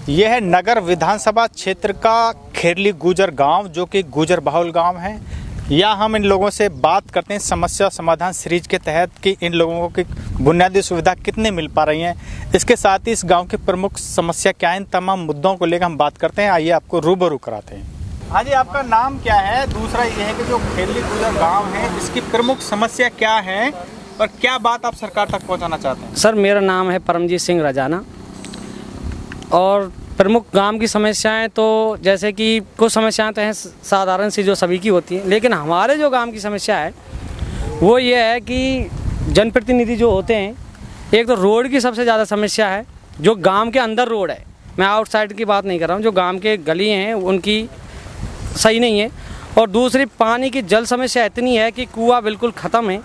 यह है नगर विधानसभा क्षेत्र का खेरली गुजर गांव, जो कि गुजर बहुल गांव है। यहाँ हम इन लोगों से बात करते हैं समस्या समाधान सीरीज के तहत कि इन लोगों को बुनियादी सुविधा कितने मिल पा रही हैं। इसके साथ ही इस गांव की प्रमुख समस्या क्या है, इन तमाम मुद्दों को लेकर हम बात करते हैं। आइए आपको रूबरू कराते हैं। हाँ जी, आपका नाम क्या है? दूसरा ये है कि जो खेरली गुजर गाँव है, इसकी प्रमुख समस्या क्या है और क्या बात आप सरकार तक पहुँचाना चाहते हैं? सर, मेरा नाम है परमजीत सिंह रजाना। और प्रमुख गांव की समस्याएं तो जैसे कि कुछ समस्याएं तो हैं साधारण सी जो सभी की होती हैं, लेकिन हमारे जो गांव की समस्या है वो ये है कि जनप्रतिनिधि जो होते हैं, एक तो रोड की सबसे ज़्यादा समस्या है। जो गांव के अंदर रोड है, मैं आउटसाइड की बात नहीं कर रहा हूँ, जो गांव के गली हैं उनकी सही नहीं है। और दूसरी पानी की जल समस्या इतनी है कि कुआं बिल्कुल ख़त्म है।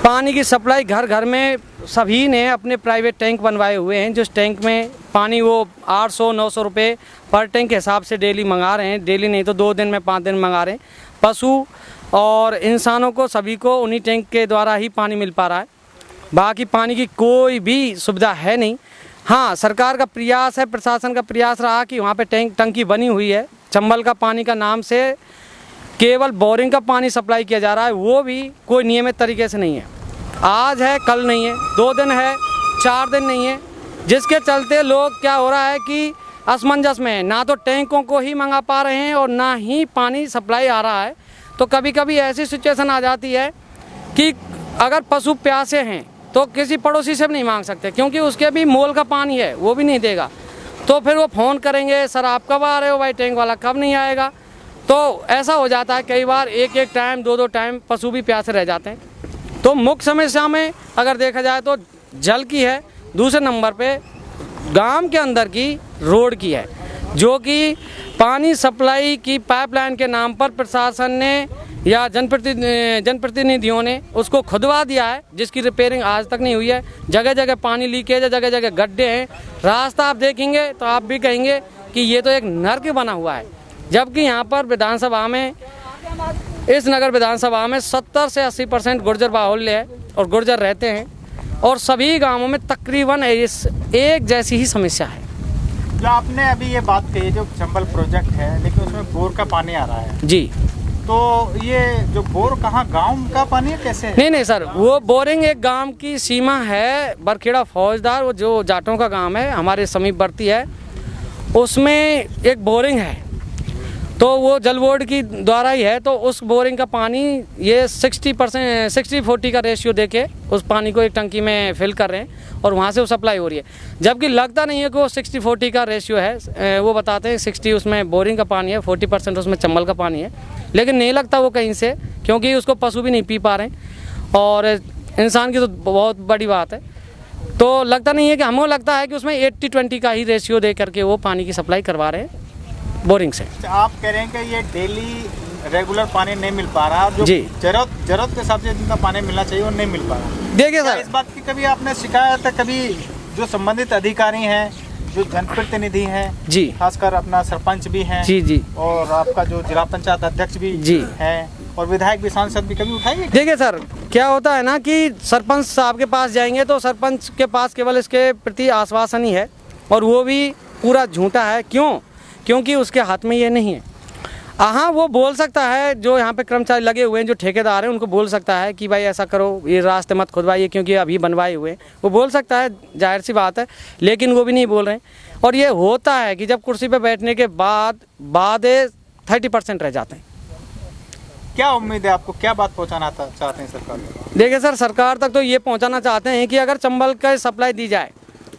पानी की सप्लाई घर घर में सभी ने अपने प्राइवेट टैंक बनवाए हुए हैं, जिस टैंक में पानी वो 800-900 रुपये पर टैंक के हिसाब से डेली मंगा रहे हैं। डेली नहीं तो 2 दिन में 5 दिन मंगा रहे हैं। पशु और इंसानों को सभी को उन्हीं टैंक के द्वारा ही पानी मिल पा रहा है। बाकी पानी की कोई भी सुविधा है नहीं। हाँ, सरकार का प्रयास है, प्रशासन का प्रयास रहा कि वहाँ पे टंकी बनी हुई है। चंबल का पानी का नाम से केवल बोरिंग का पानी सप्लाई किया जा रहा है, वो भी कोई नियमित तरीके से नहीं है। आज है कल नहीं है, 2 दिन है 4 दिन नहीं है, जिसके चलते लोग क्या हो रहा है कि असमंजस में है। ना तो टैंकों को ही मंगा पा रहे हैं और ना ही पानी सप्लाई आ रहा है। तो कभी कभी ऐसी सिचुएशन आ जाती है कि अगर पशु प्यासे हैं तो किसी पड़ोसी से भी नहीं मांग सकते, क्योंकि उसके भी मोल का पानी है, वो भी नहीं देगा। तो फिर वो फ़ोन करेंगे, सर आप कब आ रहे हो भाई, टैंक वाला कब नहीं आएगा। तो ऐसा हो जाता है कई बार, एक टाइम 2 टाइम पशु भी प्यासे रह जाते हैं। तो मुख्य समस्या में अगर देखा जाए तो जल की है, दूसरे नंबर पे गांव के अंदर की रोड की है, जो कि पानी सप्लाई की पाइपलाइन के नाम पर प्रशासन ने या जनप्रतिनिधियों ने उसको खुदवा दिया है, जिसकी रिपेयरिंग आज तक नहीं हुई है। जगह जगह पानी लीकेज है, जगह जगह गड्ढे हैं। रास्ता आप देखेंगे तो आप भी कहेंगे कि ये तो एक नर्क बना हुआ है। जबकि यहाँ पर विधानसभा में, इस नगर विधानसभा में 70 से 80% गुर्जर बाहुल्य है और गुर्जर रहते हैं। और सभी गांवों में तकरीबन एक जैसी ही समस्या है। जो आपने अभी ये बात कही, जो चंबल प्रोजेक्ट है, लेकिन उसमें बोर का पानी आ रहा है जी, तो ये जो बोर कहाँ, गांव का पानी है कैसे है? नहीं सर, वो बोरिंग एक गांव की सीमा है, बरखेड़ा फौजदार, वो जो जाटों का गांव है हमारे समीपवर्ती है, उसमें एक बोरिंग है। तो वो जल बोर्ड की द्वारा ही है। तो उस बोरिंग का पानी ये 60-40 का रेशियो देके उस पानी को एक टंकी में फिल कर रहे हैं और वहाँ से वो सप्लाई हो रही है। जबकि लगता नहीं है कि वो 60-40 का रेशियो है। वो बताते हैं 60 उसमें बोरिंग का पानी है, 40% उसमें चंबल का पानी है, लेकिन नहीं लगता वो कहीं से, क्योंकि उसको पशु भी नहीं पी पा रहे हैं और इंसान की तो बहुत बड़ी बात है। तो लगता नहीं है कि, हमको लगता है कि उसमें 80-20 का ही रेशियो दे करके वो पानी की सप्लाई करवा रहे हैं बोरिंग से। आप कह रहे हैं कि ये डेली रेगुलर पानी नहीं मिल पा रहा, जो जरूरत के हिसाब से जितना पानी मिलना चाहिए वो नहीं मिल पा रहा। देखिए सर, इस बात की कभी आपने शिकायत है, कभी जो संबंधित अधिकारी हैं, जो जनप्रतिनिधि हैं जी, खासकर अपना सरपंच भी हैं जी, और आपका जो जिला पंचायत अध्यक्ष भी जी हैं और विधायक भी, सांसद भी, कभी उठाएंगे? देखिए सर, क्या होता है ना कि सरपंच साहब के पास जाएंगे तो सरपंच के पास केवल इसके प्रति आश्वासन ही है, और वो भी पूरा झूठा है। क्योंकि उसके हाथ में ये नहीं है। हाँ, वो बोल सकता है, जो यहाँ पे कर्मचारी लगे हुए हैं, जो ठेकेदार हैं, उनको बोल सकता है कि भाई ऐसा करो, ये रास्ते मत खुदवाइए क्योंकि अभी बनवाए हुए हैं। वो बोल सकता है, जाहिर सी बात है, लेकिन वो भी नहीं बोल रहे हैं। और ये होता है कि जब कुर्सी पे बैठने के बाद 30% रह जाते हैं। क्या उम्मीद है आपको, क्या बात पहुँचाना चाहते हैं सरकार को? देखिए सर, सरकार तक तो ये पहुँचाना चाहते हैं कि अगर चंबल का सप्लाई दी जाए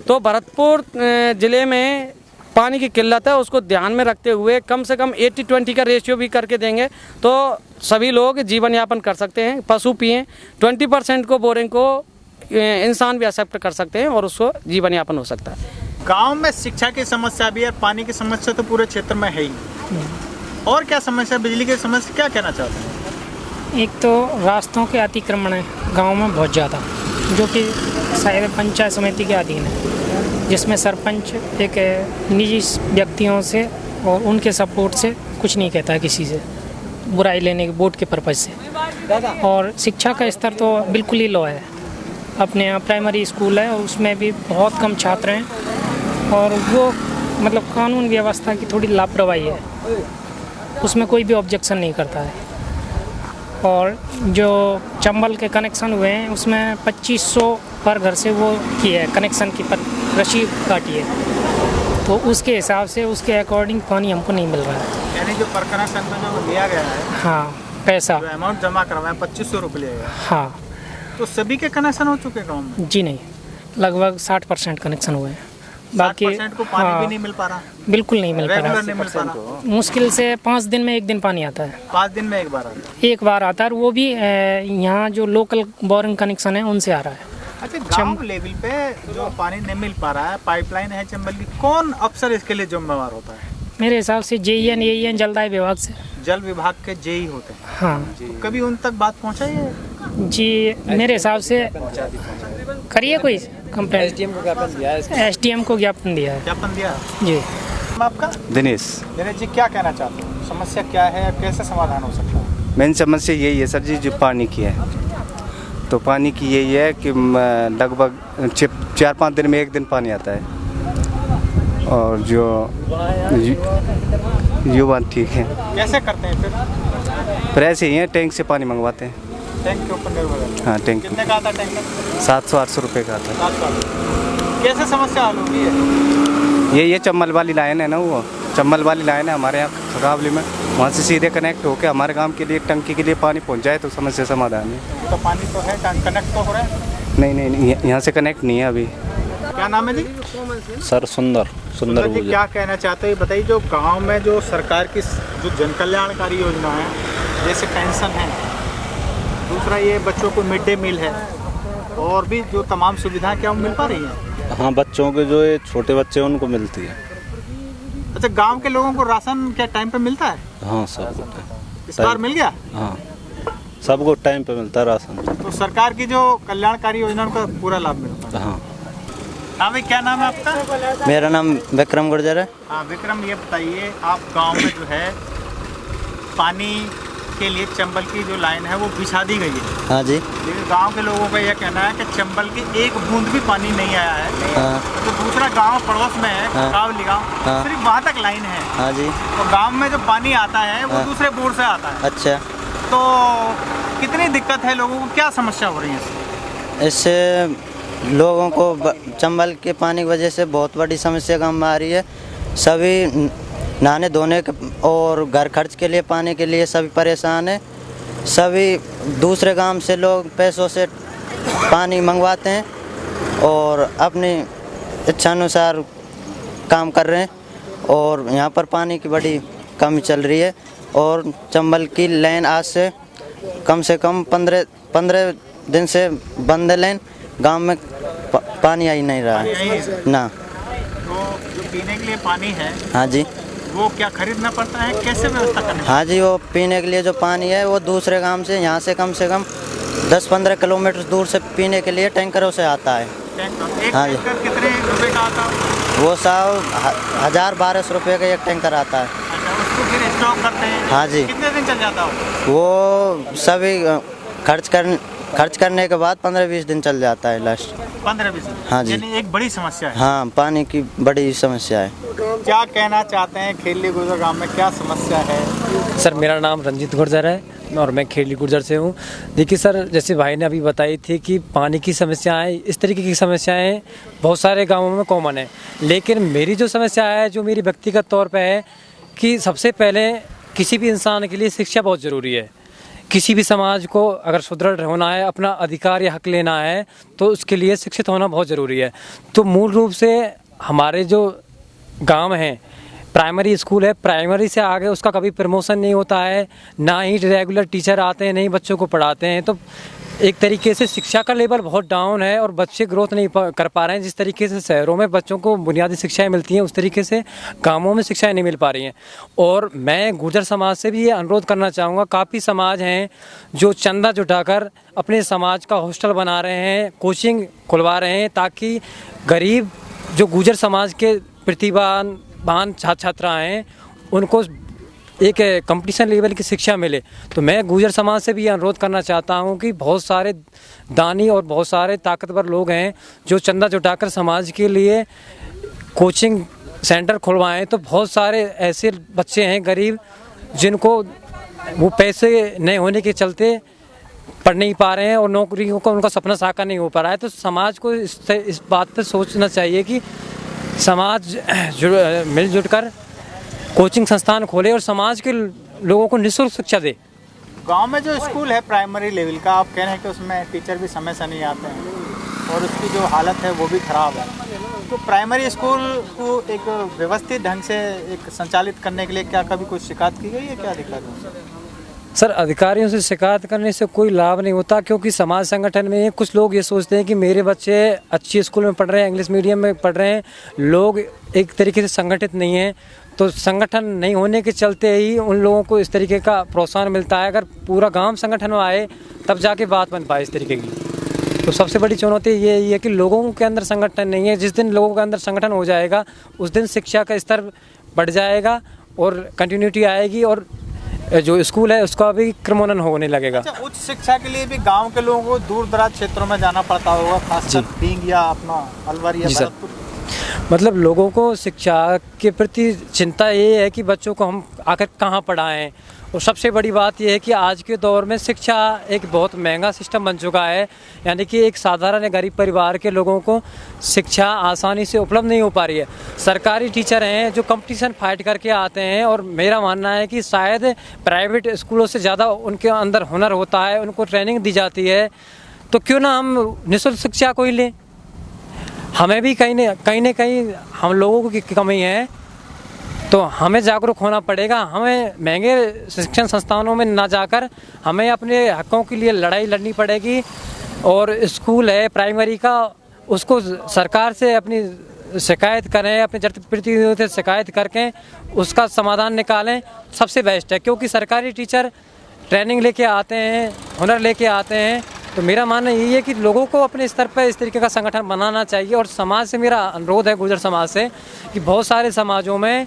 तो भरतपुर ज़िले में पानी की किल्लत है, उसको ध्यान में रखते हुए कम से कम 80-20 का रेशियो भी करके देंगे तो सभी लोग जीवन यापन कर सकते हैं। पशु पिएं, 20% को बोरिंग को इंसान भी एक्सेप्ट कर सकते हैं और उसको जीवन यापन हो सकता है। गांव में शिक्षा की समस्या भी है, पानी की समस्या तो पूरे क्षेत्र में है ही। और क्या समस्या, बिजली की समस्या, क्या कहना चाहते हैं? एक तो रास्तों के अतिक्रमण है गाँव में बहुत ज़्यादा, जो कि शायद पंचायत समिति के अधीन है, जिसमें सरपंच एक निजी व्यक्तियों से और उनके सपोर्ट से कुछ नहीं कहता है, किसी से बुराई लेने के वोट के पर्पज़ से। और शिक्षा का स्तर तो बिल्कुल ही लो है। अपने यहाँ प्राइमरी स्कूल है और उसमें भी बहुत कम छात्र हैं और वो मतलब कानून व्यवस्था की थोड़ी लापरवाही है, उसमें कोई भी ऑब्जेक्शन नहीं करता है। और जो चंबल के कनेक्शन हुए हैं उसमें 2500 पर घर से वो की है कनेक्शन की रसीद काटी है, तो उसके हिसाब से उसके अकॉर्डिंग पानी हमको नहीं मिल रहा है। यानी जो पर कनेक्शन में जो लिया गया है, हाँ, पैसा जो अमाउंट जमा करवाया 2500 रुपये लिया गया, हाँ तो सभी के कनेक्शन हो चुके गाँव में? जी नहीं, लगभग 60% कनेक्शन हुए हैं, बाकी 60% को पानी भी नहीं मिल पा रहा, बिल्कुल नहीं मिल पा रेगुलर रहा। नहीं मिल पा रहा। मुश्किल से 5 दिन में 1 दिन पानी आता है, 5 दिन में एक बार आता है। एक बार आता है, और वो भी यहाँ जो लोकल बोरिंग कनेक्शन है उनसे आ रहा है। अच्छा, गांव लेवल पे जो पानी नहीं मिल पा रहा है, पाइपलाइन है चंबल की, कौन अफसर इसके लिए जिम्मेवार होता है? मेरे हिसाब से जेईएन एईएन जलदाय विभाग से। जल विभाग के जेई होते हैं। हाँ तो कभी उन तक बात पहुंचाई है? जी, मेरे हिसाब से करिए कोई कंप्लेंट। एसडीएम को ज्ञापन दिया है। ज्ञापन दिया जी। आपका? दिनेश। दिनेश जी, क्या कहना चाहते हो? समस्या क्या है, कैसे समाधान हो सकता है? मेन समस्या यही है सर जी, जो पानी की है। तो पानी की यही है कि लगभग 4-5 दिन में 1 दिन पानी आता है, और जो ये बात ठीक है। कैसे करते हैं फिर ऐसे ही है, टैंक से पानी मंगवाते हैं। टैंक के ऊपर निर्भर है। हाँ, टैंक कितने का आता है टैंक? 700-800 रुपये का आता है। 700। कैसे समस्या हल होगी है? ये चम्बल वाली लाइन है ना, वो चम्बल वाली लाइन है हमारे यहाँ खगावली में, वहाँ से सीधे कनेक्ट होकर हमारे गांव के लिए टंकी के लिए पानी पहुँच जाए तो समस्या समाधान है। तो पानी तो है, कनेक्ट तो हो रहा है? नहीं, यहाँ से कनेक्ट नहीं है अभी। क्या नाम है जी? सर सुंदर जी, क्या कहना चाहते हैं बताइए। जो गांव में जो सरकार की जो जन कल्याणकारी योजना है, जैसे पेंशन है, दूसरा ये बच्चों को मिड डे मील है, और भी जो तमाम सुविधाएं क्या मिल पा रही हैं? हाँ, बच्चों के जो ये छोटे बच्चे हैं उनको मिलती है। अच्छा, गांव के लोगों को राशन क्या टाइम पे मिलता है? हाँ, सबको इस बार मिल गया? हाँ, सबको टाइम पे मिलता है राशन। तो सरकार की जो कल्याणकारी योजना का पूरा लाभ मिलता है। हाँ। हाँ भाई, क्या नाम है आपका? मेरा नाम विक्रम गुर्जर है। हाँ विक्रम, ये बताइए, आप गांव में जो है पानी के लिए चंबल की जो लाइन है वो बिछा दी गई है। हाँ जी। लेकिन गांव के लोगों का यह कहना है कि चंबल की एक बूंद भी पानी नहीं आया है। हाँ। तो दूसरा गांव पड़ोस में है, हाँ। कावली गांव, हाँ। सिर्फ वहाँ तक लाइन है। हाँ जी। तो गांव में जो पानी आता है वो हाँ। दूसरे बोर से आता है। अच्छा। तो कितनी दिक्कत है लोगों को, क्या समस्या हो रही है इससे? इससे लोगों को चंबल के पानी की वजह से बहुत बड़ी समस्या गाँव में आ रही है। सभी नहाने धोने और घर खर्च के लिए पानी के लिए सभी परेशान हैं। सभी दूसरे गांव से लोग पैसों से पानी मंगवाते हैं और अपनी इच्छानुसार काम कर रहे हैं, और यहाँ पर पानी की बड़ी कमी चल रही है। और चंबल की लाइन आज से कम 15 दिन से बंद है लाइन। गांव में पानी आ ही नहीं रहा है ना। तो जो पीने के लिए पानी है, हाँ जी, वो क्या खरीदना पड़ता है, कैसे व्यवस्था करनी? हाँ जी, वो पीने के लिए जो पानी है वो दूसरे गांव से यहाँ से कम 10-15 किलोमीटर दूर से पीने के लिए टैंकरों से आता है। एक हाँ जी। टैंकर कितने रुपए का आता है? वो 1000-1200 रुपये का एक टैंकर आता है। अच्छा, उसको फिर स्टॉक करते हैं? हाँ जी। कितने दिन चल जाता हो? वो सभी खर्च करने के बाद 15-20 दिन चल जाता है लास्ट। 15-20 दिन? हाँ जी। यानी एक बड़ी समस्या है। हाँ, पानी की बड़ी समस्या है। क्या कहना चाहते हैं, खेली गुजर गांव में क्या समस्या है? सर, मेरा नाम रंजीत गुर्जर है और मैं खेली गुर्जर से हूँ। देखिए सर, जैसे भाई ने अभी बताई थी कि पानी की समस्याएं, इस तरीके की समस्याएं बहुत सारे गांवों में कॉमन है। लेकिन मेरी जो समस्या है, जो मेरी व्यक्तिगत तौर पे है, कि सबसे पहले किसी भी इंसान के लिए शिक्षा बहुत ज़रूरी है। किसी भी समाज को अगर सुदृढ़ होना है, अपना अधिकार या हक लेना है, तो उसके लिए शिक्षित होना बहुत ज़रूरी है। तो मूल रूप से हमारे जो गांव हैं, प्राइमरी स्कूल है, प्राइमरी से आगे उसका कभी प्रमोशन नहीं होता है, ना ही रेगुलर टीचर आते हैं, नहीं बच्चों को पढ़ाते हैं। तो एक तरीके से शिक्षा का लेवल बहुत डाउन है और बच्चे ग्रोथ नहीं कर पा रहे हैं। जिस तरीके से शहरों में बच्चों को बुनियादी शिक्षाएं मिलती हैं, उस तरीके से गांवों में शिक्षाएं नहीं मिल पा रही हैं। और मैं गुर्जर समाज से भी ये अनुरोध करना चाहूँगा, काफ़ी समाज हैं जो चंदा जुटाकर अपने समाज का हॉस्टल बना रहे हैं, कोचिंग खुलवा रहे हैं, ताकि गरीब जो गुर्जर समाज के प्रतिभावान छात्र छात्राएँ हैं उनको एक कंपटीशन लेवल की शिक्षा मिले। तो मैं गुर्जर समाज से भी ये अनुरोध करना चाहता हूँ कि बहुत सारे दानी और बहुत सारे ताकतवर लोग हैं जो चंदा जुटाकर समाज के लिए कोचिंग सेंटर खुलवाएं तो बहुत सारे ऐसे बच्चे हैं गरीब जिनको वो पैसे नहीं होने के चलते पढ़ नहीं पा रहे हैं और नौकरियों का उनका सपना साकार नहीं हो पा रहा है। तो समाज को इस बात पर सोचना चाहिए कि समाज मिलजुल कर कोचिंग संस्थान खोले और समाज के लोगों को निःशुल्क शिक्षा दे। गांव में जो स्कूल है प्राइमरी लेवल का, आप कह रहे हैं कि उसमें टीचर भी समय से नहीं आते हैं और उसकी जो हालत है वो भी ख़राब है, तो प्राइमरी स्कूल को एक व्यवस्थित ढंग से एक संचालित करने के लिए क्या कभी कोई शिकायत की गई है क्या अधिकारियों से? सर, अधिकारियों से शिकायत करने से कोई लाभ नहीं होता, क्योंकि समाज संगठन में कुछ लोग ये सोचते हैं कि मेरे बच्चे अच्छी स्कूल में पढ़ रहे हैं, इंग्लिश मीडियम में पढ़ रहे हैं, लोग एक तरीके से संगठित नहीं हैं, तो संगठन नहीं होने के चलते ही उन लोगों को इस तरीके का प्रोत्साहन मिलता है। अगर पूरा गांव संगठन में आए तब जाके बात बन पाए इस तरीके की। तो सबसे बड़ी चुनौती ये है कि लोगों के अंदर संगठन नहीं है। जिस दिन लोगों के अंदर संगठन हो जाएगा उस दिन शिक्षा का स्तर बढ़ जाएगा और कंटिन्यूटी आएगी और जो स्कूल है उसका भी क्रमोन्नयन होने लगेगा। अच्छा, उच्च शिक्षा के लिए भी गांव के लोगों को दूर दराज क्षेत्रों में जाना पड़ता होगा, खासकर पींग या अपना अलवर या भरतपुर। मतलब लोगों को शिक्षा के प्रति चिंता ये है कि बच्चों को हम आकर कहाँ पढ़ाएं, और सबसे बड़ी बात यह है कि आज के दौर में शिक्षा एक बहुत महंगा सिस्टम बन चुका है, यानी कि एक साधारण गरीब परिवार के लोगों को शिक्षा आसानी से उपलब्ध नहीं हो पा रही है। सरकारी टीचर हैं जो कंपटीशन फाइट करके आते हैं, और मेरा मानना है कि शायद प्राइवेट स्कूलों से ज़्यादा उनके अंदर हुनर होता है, उनको ट्रेनिंग दी जाती है, तो क्यों ना हम निःशुल्क शिक्षा को ही लें। हमें भी कहीं न कहीं हम लोगों की कमी है, तो हमें जागरूक होना पड़ेगा। हमें महंगे शिक्षण संस्थानों में ना जाकर हमें अपने हकों के लिए लड़ाई लड़नी पड़ेगी, और स्कूल है प्राइमरी का उसको सरकार से अपनी शिकायत करें, अपने जनप्रतिनिधियों से शिकायत करके उसका समाधान निकालें, सबसे बेस्ट है। क्योंकि सरकारी टीचर ट्रेनिंग लेके आते हैं, हुनर लेके आते हैं, तो मेरा मानना यही है कि लोगों को अपने स्तर पर इस तरीके का संगठन बनाना चाहिए। और समाज से मेरा अनुरोध है, गुर्जर समाज से, कि बहुत सारे समाजों में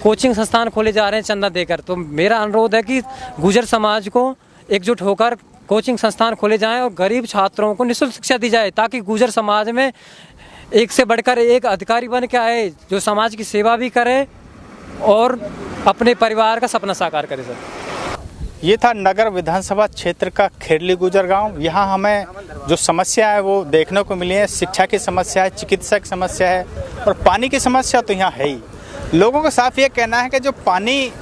कोचिंग संस्थान खोले जा रहे हैं चंदा देकर, तो मेरा अनुरोध है कि गुर्जर समाज को एकजुट होकर कोचिंग संस्थान खोले जाएं और गरीब छात्रों को निःशुल्क शिक्षा दी जाए, ताकि गुर्जर समाज में एक से बढ़कर एक अधिकारी बन के आए जो समाज की सेवा भी करे और अपने परिवार का सपना साकार करे। सर, ये था नगर विधानसभा क्षेत्र का खेरली गुजर गांव। यहाँ हमें जो समस्या है वो देखने को मिली है। शिक्षा की समस्या है, चिकित्सा की समस्या है और पानी की समस्या तो यहाँ है ही। लोगों का साफ ये कहना है कि जो पानी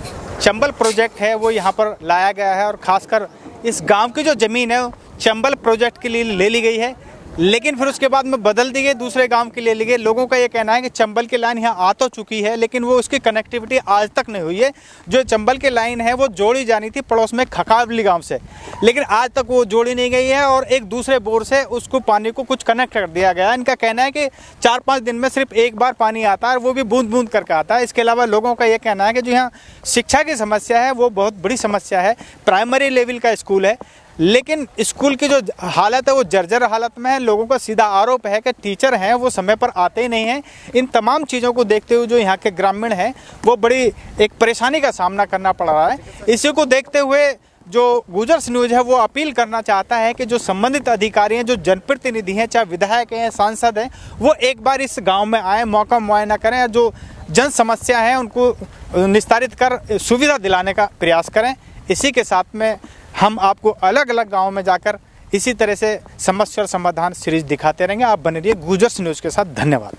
चंबल प्रोजेक्ट है वो यहाँ पर लाया गया है, और ख़ासकर इस गांव की जो ज़मीन है वो चंबल प्रोजेक्ट के लिए ले ली गई है, लेकिन फिर उसके बाद में बदल दी गई, दूसरे गांव के लिए ली गई। लोगों का ये कहना है कि चंबल की लाइन यहाँ आ तो चुकी है, लेकिन वो उसकी कनेक्टिविटी आज तक नहीं हुई है। जो चंबल की लाइन है वो जोड़ी जानी थी पड़ोस में खकावली गांव से, लेकिन आज तक वो जोड़ी नहीं गई है, और एक दूसरे बोर से उसको पानी को कुछ कनेक्ट कर दिया गया है। इनका कहना है कि 4-5 दिन में सिर्फ एक बार पानी आता है, और वो भी बूंद बूंद करके आता है। इसके अलावा लोगों का ये कहना है कि जो यहाँ शिक्षा की समस्या है वो बहुत बड़ी समस्या है। प्राइमरी लेवल का स्कूल है, लेकिन स्कूल की जो हालत है वो जर्जर हालत में है। लोगों का सीधा आरोप है कि टीचर हैं वो समय पर आते ही नहीं हैं। इन तमाम चीज़ों को देखते हुए जो यहाँ के ग्रामीण हैं वो बड़ी एक परेशानी का सामना करना पड़ रहा है। इसी को देखते हुए जो गुजर न्यूज़ है वो अपील करना चाहता है कि जो संबंधित अधिकारी हैं, जो जनप्रतिनिधि हैं, चाहे विधायक हैं, सांसद हैं, वो एक बार इस गाँव में आए, मौका मुआयना करें, जो जन समस्या है उनको निस्तारित कर सुविधा दिलाने का प्रयास करें। इसी के साथ में हम आपको अलग अलग गाँव में जाकर इसी तरह से समस्या और समाधान सीरीज दिखाते रहेंगे। आप बने रहिए गुजर न्यूज़ के साथ। धन्यवाद।